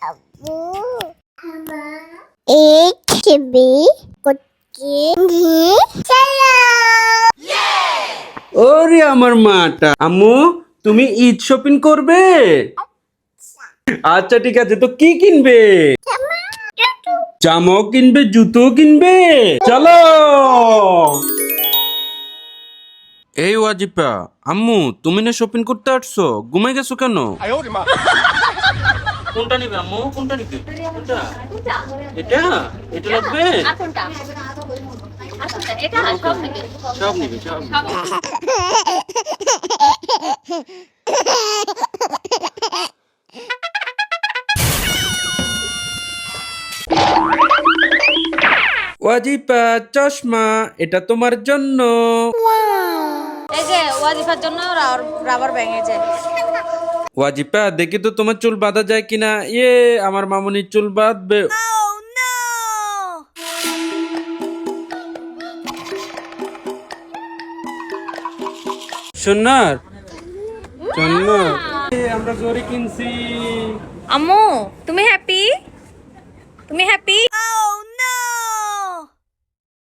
Abu, AKB, salam. ওরে আমার মাটা, আম্মু তুমি ঈদ শপিং করবে? আচ্ছা ঠিক আছে, তো কি কিনবে? জামাও কিনবে, জুতো কিনবে, চলো। এই ওয়াজিপা, আম্মু তুমি না শপিং করতে আসছো, ঘুমাই গেছো কেন? কোনটা নিবে আম্মু? কোনটা নিবে? কোনটা? এটা এটা লাগবে? সব নিবে, সব নিবে। ওয়াজিপা চশমা, এটা তোমার জন্য। এই যে ওয়াজিফার জন্য রাবার ব্যাঙ এই যে ওয়াজিপা দেখি তো তোমার চুল বাঁধা যায় কিনা। আমার মামুনির চুল বাঁধবে। সোনার সোনার, আমরা জরি কিনছি। আম্মু তুমি হ্যাপি? তুমি হ্যাপি?